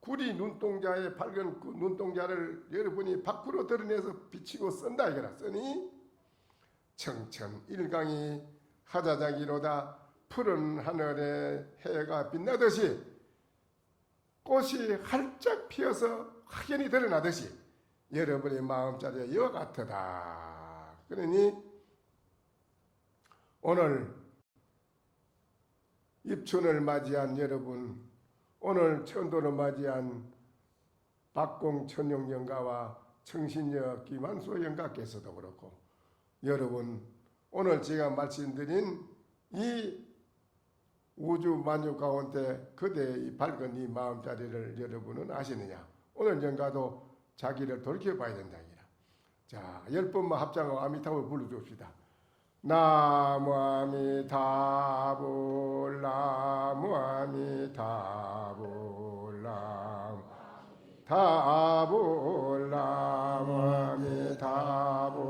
구리 눈동자의 밝은 그 눈동자를 여러분이 밖으로 드러내서 비치고 쓴다 이거라. 쓰니 청천일강이 하자자기로다. 푸른 하늘에 해가 빛나듯이 꽃이 활짝 피어서 확연히 드러나듯이 여러분의 마음자리에 이와 같으다. 그러니 오늘 입춘을 맞이한 여러분, 오늘 천도를 맞이한 박공천용 영가와 청신여 김한수 영가께서도 그렇고 여러분 오늘 제가 말씀드린 이 우주 만유 가운데 그대의 밝은 이 마음자리를 여러분은 아시느냐? 오늘 영가도 자기를 돌이켜봐야 된다. 자, 10번만 합장하고 아미타불 불러줍시다. 나무 아미타불 나무 아미타불 나무 타불 나무 아미타불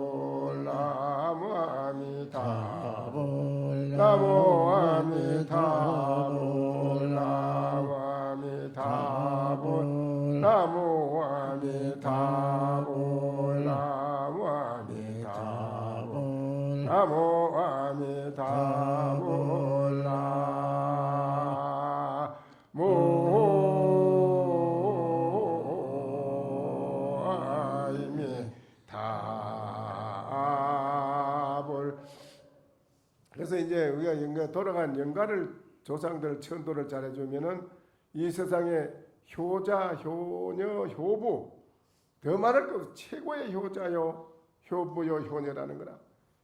나무 아미타불 나무 아미타불 나무 아미타불 나무 아미타불 나무 아미타불 나무 아미타불 나무 그래서 이제 우리가 돌아간 영가를 조상들 천도를 잘해주면은 이 세상에 효자, 효녀, 효부 더 말할 것 없어. 최고의 효자요, 효부요, 효녀라는 거라.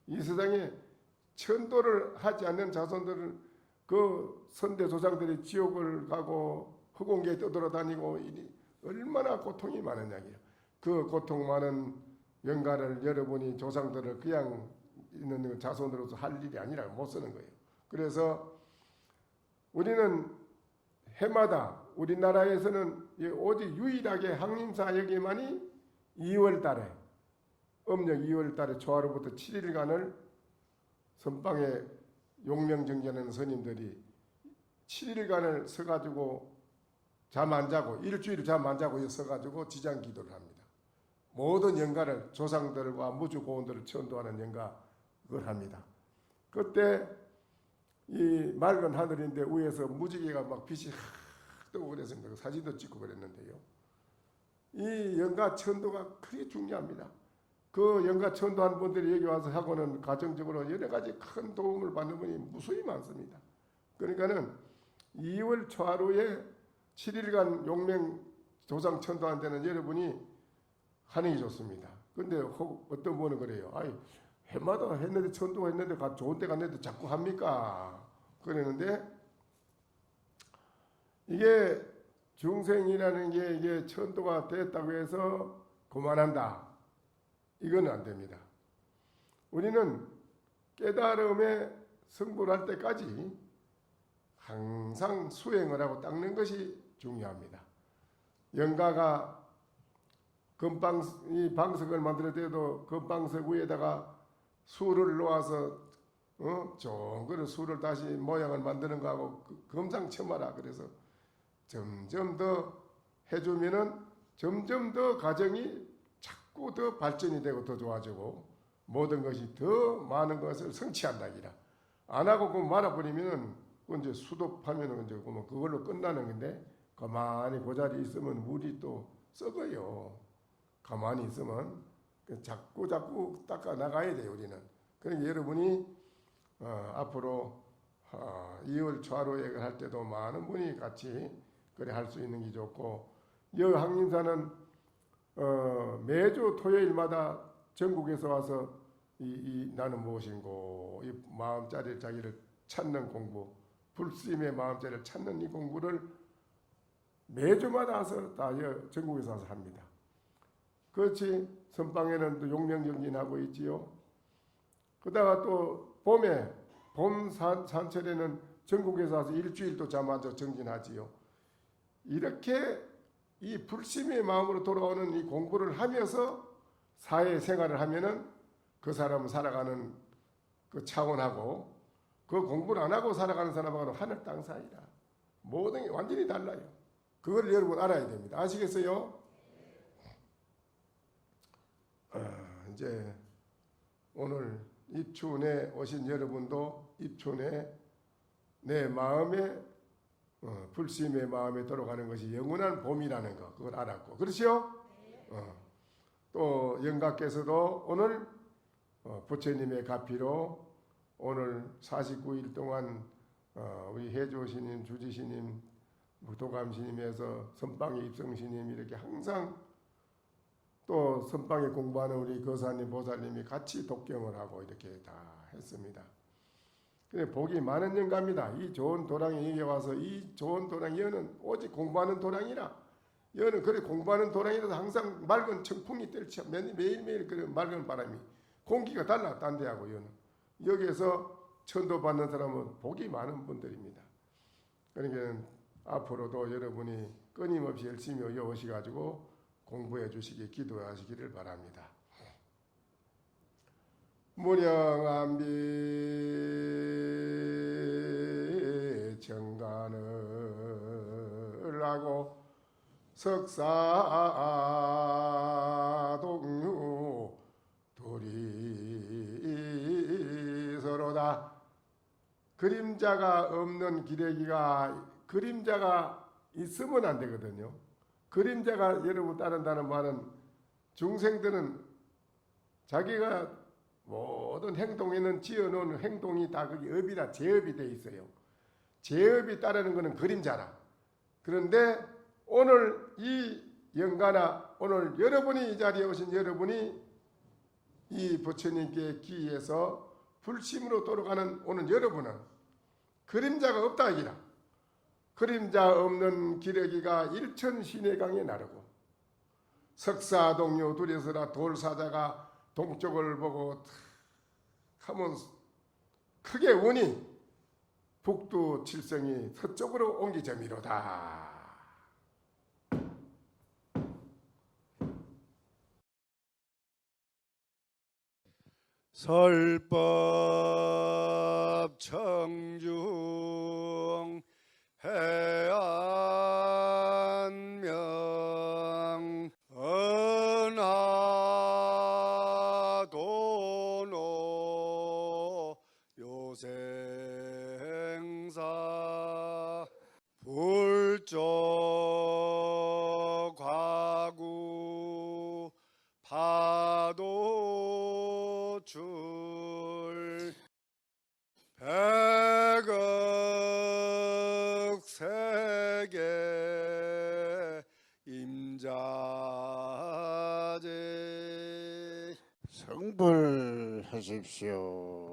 이 세상에 천도를 하지 않는 자손들은 그 선대 조상들이 지옥을 가고 흑공기에 떠돌아다니고 얼마나 고통이 많으냐기야. 그 고통 많은 영가를 여러분이 조상들을 그냥 있는 자손으로서 할 일이 아니라 못 쓰는 거예요. 그래서 우리는 해마다 우리나라에서는 오직 유일하게 항림사 여기만이 2월달에 음력 2월달에 초하루부터 7일간을 선방에 용명정전하는 스님들이 7일간을 서가지고 잠 안 자고 일주일 잠 안 자고 서가지고 지장 기도를 합니다. 모든 영가를 조상들과 무주고원들을 천도하는 영가 그걸 합니다. 그때 이 맑은 하늘인데 위에서 무지개가 막 빛이 뜨고 그랬습니다. 사진도 찍고 그랬는데요. 이 영가 천도가 크게 중요합니다. 그 영가 천도한 분들이 여기 와서 하고는 가정적으로 여러 가지 큰 도움을 받는 분이 무수히 많습니다. 그러니까는 2월 초하루에 7일간 용맹 조상 천도한 데는 여러분이 하는 게 좋습니다. 근데 어떤 분은 그래요. 아이 해마다 했는데 천도가 했는데 좋은 데 갔는데 자꾸 합니까? 그러는데 이게 중생이라는 게 이게 천도가 됐다고 해서 그만한다. 이건 안 됩니다. 우리는 깨달음에 승부할 때까지 항상 수행을 하고 닦는 것이 중요합니다. 영가가 이 방석을 만들 때도 금방석 위에다가 수를 놓아서 좋은 그릇 수를 다시 모양을 만드는 거하고 금상첨화라. 그래서 점점 더 해주면은 점점 더 가정이 자꾸 더 발전이 되고 더 좋아지고 모든 것이 더 많은 것을 성취한다기라. 안 하고 그 말아버리면은 그 이제 수독하면은 이제 그걸로 끝나는 건데 가만히 그 자리에 있으면 물이 또 썩어요. 가만히 있으면 자꾸 닦아 나가야 돼요 우리는. 그러니까 여러분이 앞으로 2월 초하루액을 할 때도 많은 분이 같이 그래 할 수 있는 게 좋고, 이 항림사는 매주 토요일마다 전국에서 와서 나는 무엇인고 이 마음자리 자기를 찾는 공부, 불심의 마음자리를 찾는 이 공부를 매주마다 와서 다 전국에서 와서 합니다. 그렇지. 선방에는 또 용명정진하고 있지요. 그러다가 또 봄 산철에는 전국에서 와서 일주일 또 자마저 정진하지요. 이렇게 이 불심의 마음으로 돌아오는 이 공부를 하면서 사회생활을 하면은 그 사람은 살아가는 그 차원하고 그 공부를 안 하고 살아가는 사람하고는 하늘 땅 사이라. 모든 게 완전히 달라요. 그걸 여러분 알아야 됩니다. 아시겠어요? 이제 오늘 입춘에 오신 여러분도 입춘에 내 마음에 불심의 마음에 들어가는 것이 영원한 봄이라는 거 그걸 알았고, 그렇지요? 또 영가께서도 오늘 부처님의 가피로 오늘 49일 동안 우리 해조스님, 주지스님, 도감스님에서 선방의 입성스님 이렇게 항상 또 선방에 공부하는 우리 거사님, 보살님이 같이 독경을 하고 이렇게 다 했습니다. 근데 복이 많은 영가입니다. 이 좋은 도량에 여기 와서 이 좋은 도량, 여는 오직 공부하는 도량이라, 여는 그래 공부하는 도량이라도 항상 맑은 청풍이 떨쳐 매일매일 그 맑은 바람이 공기가 달라 딴 데하고 여는 여기에서 천도 받는 사람은 복이 많은 분들입니다. 그러니까 앞으로도 여러분이 끊임없이 열심히 여기 오셔가지고 공부해 주시기 기도하시기를 바랍니다. 무량암비 정간을 하고 석사동류 둘이 서로다. 그림자가 없는 기레기가 그림자가 있으면 안 되거든요. 그림자가 여러분 따른다는 말은 중생들은 자기가 모든 행동에는 지어놓은 행동이 다 그게 업이라 제업이 돼 있어요. 제업이 따르는 것은 그림자라. 그런데 오늘 이 영가나 오늘 여러분이 이 자리에 오신 여러분이 이 부처님께 기해서 불심으로 돌아가는 오늘 여러분은 그림자가 없다 이기라. 그림자 없는 기러기가 일천시내강에 나르고 석사동료 둘이서라 돌사자가 동쪽을 보고 하면 크게 우니 북두 칠성이 서쪽으로 옮기점이로다. 설법 청중 해안명 은하도노 요생사 불조 과구 파도출 백억 세계 임자제 성불하십시오.